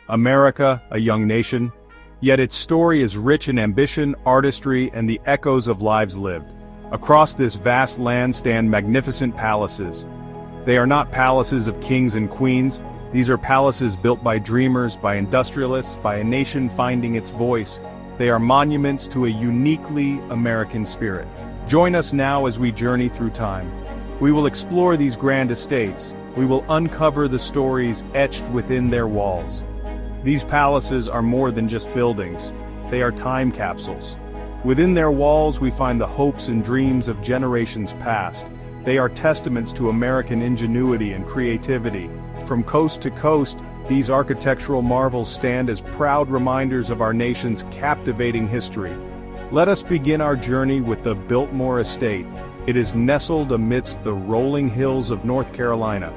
America, a young nation, yet its story is rich in ambition, artistry, and the echoes of lives lived. Across this vast land stand magnificent palaces. They are not palaces of kings and queens, these are palaces built by dreamers, by industrialists, by a nation finding its voice. They are monuments to a uniquely American spirit. Join us now as we journey through time. We will explore these grand estates. We will uncover the stories etched within their walls. These palaces are more than just buildings. They are time capsules. Within their walls we find the hopes and dreams of generations past. They are testaments to American ingenuity and creativity. From coast to coast, these architectural marvels stand as proud reminders of our nation's captivating history. Let us begin our journey with the Biltmore Estate. It is nestled amidst the rolling hills of North Carolina.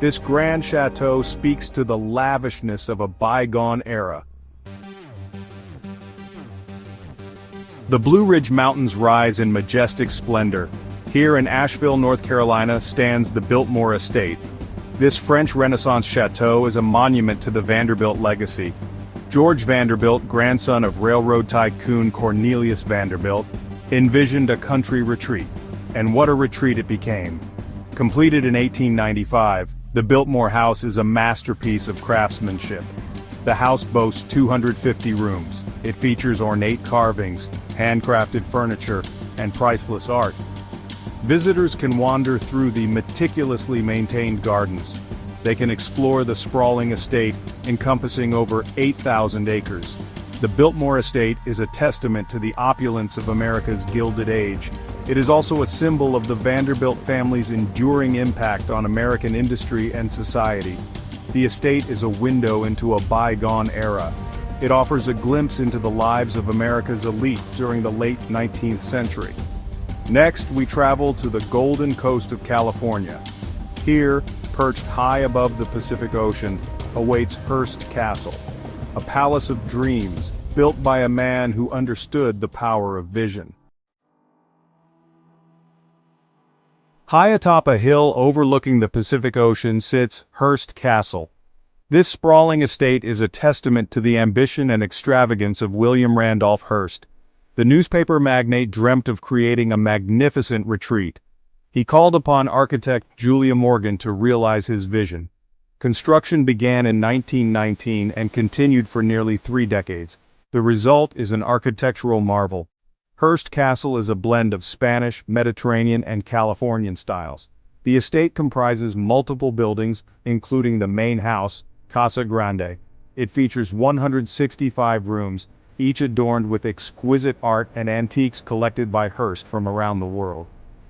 This grand chateau speaks to the lavishness of a bygone era. The Blue Ridge Mountains rise in majestic splendor. Here in Asheville, North Carolina, stands the Biltmore Estate. This French Renaissance chateau is a monument to the Vanderbilt legacy. George Vanderbilt, grandson of railroad tycoon Cornelius Vanderbilt, envisioned a country retreat. And what a retreat it became. Completed in 1895, the Biltmore House is a masterpiece of craftsmanship. The house boasts 250 rooms. It features ornate carvings, handcrafted furniture, and priceless art. Visitors can wander through the meticulously maintained gardens. They can explore the sprawling estate, encompassing over 8,000 acres. The Biltmore Estate is a testament to the opulence of America's Gilded Age. It is also a symbol of the Vanderbilt family's enduring impact on American industry and society. The estate is a window into a bygone era. It offers a glimpse into the lives of America's elite during the late 19th century. Next, we travel to the Golden Coast of California. Here, perched high above the Pacific Ocean, awaits Hearst Castle, a palace of dreams, built by a man who understood the power of vision. High atop a hill overlooking the Pacific Ocean sits Hearst Castle. This sprawling estate is a testament to the ambition and extravagance of William Randolph Hearst. The newspaper magnate dreamt of creating a magnificent retreat. He called upon architect Julia Morgan to realize his vision. Construction began in 1919 and continued for nearly 3 decades. The result is an architectural marvel. Hearst Castle is a blend of Spanish, Mediterranean, and Californian styles. The estate comprises multiple buildings, including the main house, Casa Grande. It features 165 rooms, each adorned with exquisite art and antiques collected by Hearst from around the world.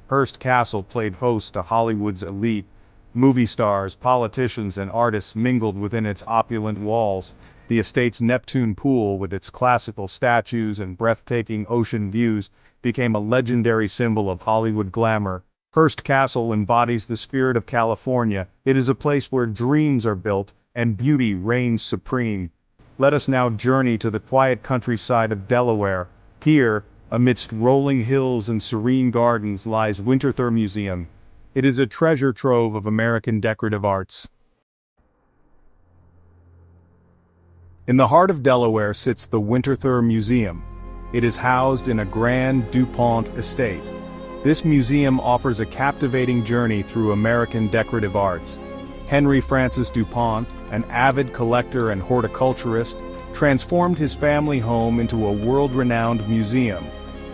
Hearst Castle played host to Hollywood's elite. Movie stars, politicians, and artists mingled within its opulent walls. The estate's Neptune pool, with its classical statues and breathtaking ocean views, became a legendary symbol of Hollywood glamour. Hearst Castle embodies the spirit of California. It is a place where dreams are built and beauty reigns supreme. Let us now journey to the quiet countryside of Delaware. Here, amidst rolling hills and serene gardens, lies Winterthur Museum. It is a treasure trove of American decorative arts. In the heart of Delaware sits the Winterthur Museum. It is housed in a grand DuPont estate. This museum offers a captivating journey through American decorative arts. Henry Francis DuPont, an avid collector and horticulturist, transformed his family home into a world-renowned museum.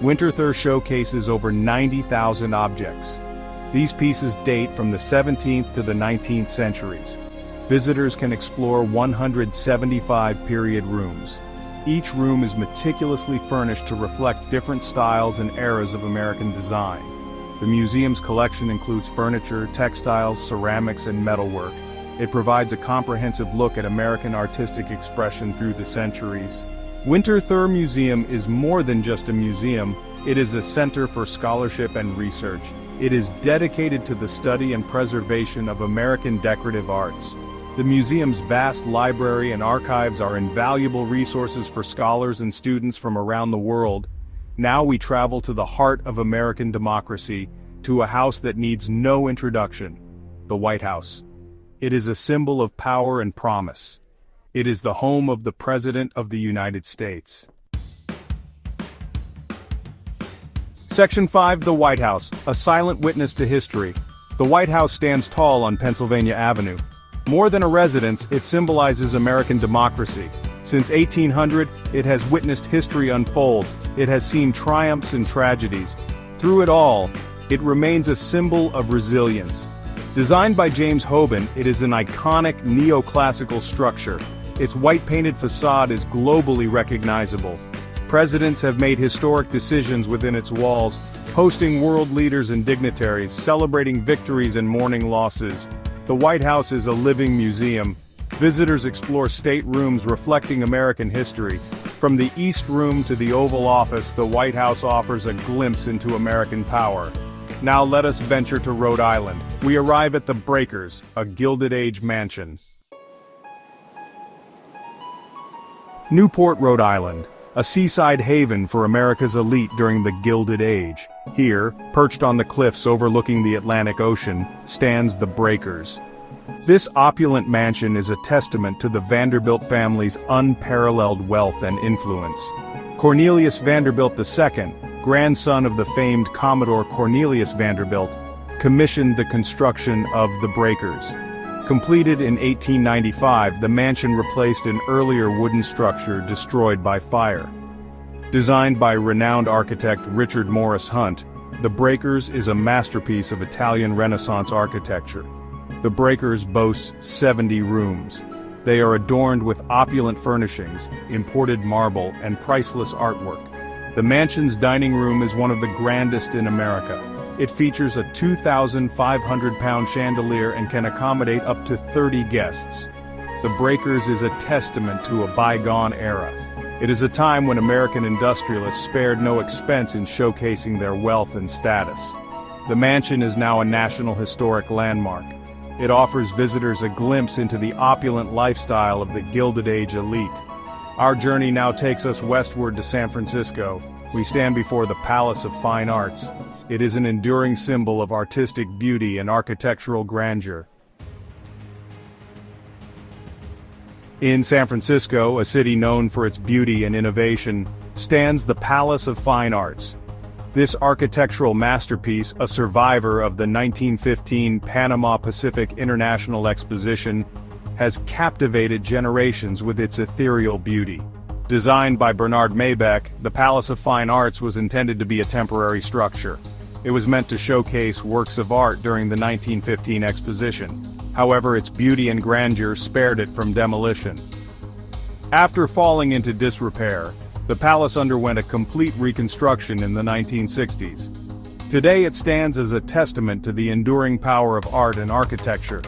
Winterthur showcases over 90,000 objects. These pieces date from the 17th to the 19th centuries. Visitors can explore 175 period rooms. Each room is meticulously furnished to reflect different styles and eras of American design. The museum's collection includes furniture, textiles, ceramics, and metalwork. It provides a comprehensive look at American artistic expression through the centuries. Winterthur Museum is more than just a museum, it is a center for scholarship and research. It is dedicated to the study and preservation of American decorative arts. The museum's vast library and archives are invaluable resources for scholars and students from around the world. Now we travel to the heart of American democracy, to a house that needs no introduction, the White House. It is a symbol of power and promise. It is the home of the President of the United States. Section 5. The White House, a silent witness to history. The White House stands tall on Pennsylvania Avenue. More than a residence, it symbolizes American democracy. Since 1800, it has witnessed history unfold. It has seen triumphs and tragedies. Through it all, it remains a symbol of resilience. Designed by James Hoban, it is an iconic neoclassical structure. Its white-painted facade is globally recognizable. Presidents have made historic decisions within its walls, hosting world leaders and dignitaries, celebrating victories and mourning losses. The White House is a living museum. Visitors explore staterooms reflecting American history. From the East Room to the Oval Office, the White House offers a glimpse into American power. Now let us venture to Rhode Island. We arrive at the Breakers, a Gilded Age mansion. Newport, Rhode Island, a seaside haven for America's elite during the Gilded Age. Here, perched on the cliffs overlooking the Atlantic Ocean, stands the Breakers. This opulent mansion is a testament to the Vanderbilt family's unparalleled wealth and influence. Cornelius Vanderbilt II, grandson of the famed Commodore Cornelius Vanderbilt, commissioned the construction of the Breakers. Completed in 1895, the mansion replaced an earlier wooden structure destroyed by fire. Designed by renowned architect Richard Morris Hunt, the Breakers is a masterpiece of Italian Renaissance architecture. The Breakers boasts 70 rooms. They are adorned with opulent furnishings, imported marble, and priceless artwork. The mansion's dining room is one of the grandest in America. It features a 2,500-pound chandelier and can accommodate up to 30 guests. The Breakers is a testament to a bygone era. It is a time when American industrialists spared no expense in showcasing their wealth and status. The mansion is now a National Historic Landmark. It offers visitors a glimpse into the opulent lifestyle of the Gilded Age elite. Our journey now takes us westward to San Francisco. We stand before the Palace of Fine Arts. It is an enduring symbol of artistic beauty and architectural grandeur. In San Francisco, a city known for its beauty and innovation, stands the Palace of Fine Arts. This architectural masterpiece, a survivor of the 1915 Panama Pacific International Exposition, has captivated generations with its ethereal beauty. Designed by Bernard Maybeck, the Palace of Fine Arts was intended to be a temporary structure. It was meant to showcase works of art during the 1915 exposition. However, its beauty and grandeur spared it from demolition. After falling into disrepair, the palace underwent a complete reconstruction in the 1960s. Today it stands as a testament to the enduring power of art and architecture.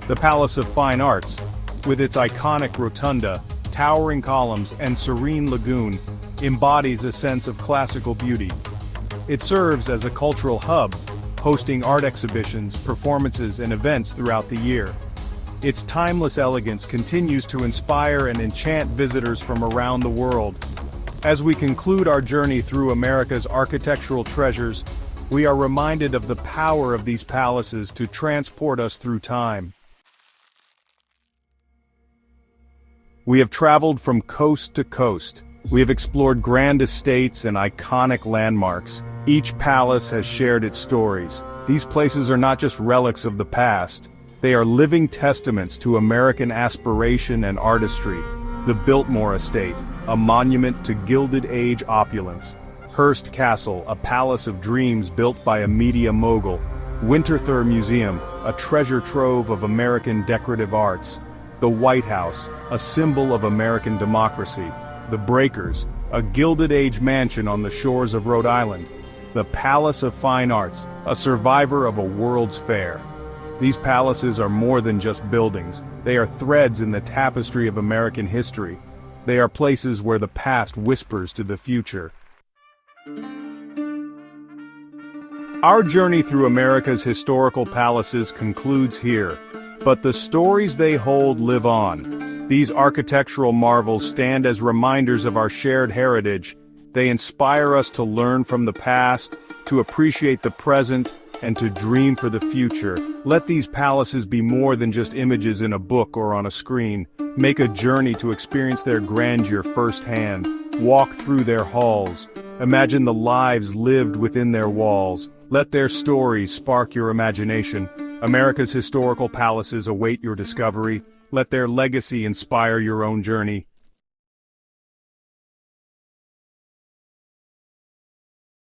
The Palace of Fine Arts, with its iconic rotunda, towering columns, and serene lagoon, embodies a sense of classical beauty. It serves as a cultural hub, hosting art exhibitions, performances, and events throughout the year. Its timeless elegance continues to inspire and enchant visitors from around the world. As we conclude our journey through America's architectural treasures, we are reminded of the power of these palaces to transport us through time. We have traveled from coast to coast. We have explored grand estates and iconic landmarks. Each palace has shared its stories. These places are not just relics of the past. They are living testaments to American aspiration and artistry. The Biltmore Estate, a monument to Gilded Age opulence. Hearst Castle, a palace of dreams built by a media mogul. Winterthur Museum, a treasure trove of American decorative arts. The White House, a symbol of American democracy. The Breakers, a Gilded Age mansion on the shores of Rhode Island. The Palace of Fine Arts, a survivor of a World's Fair. These palaces are more than just buildings. They are threads in the tapestry of American history. They are places where the past whispers to the future. Our journey through America's historical palaces concludes here, but the stories they hold live on. These architectural marvels stand as reminders of our shared heritage. They inspire us to learn from the past, to appreciate the present, and to dream for the future. Let these palaces be more than just images in a book or on a screen. Make a journey to experience their grandeur firsthand. Walk through their halls. Imagine the lives lived within their walls. Let their stories spark your imagination. America's historical palaces await your discovery. Let their legacy inspire your own journey.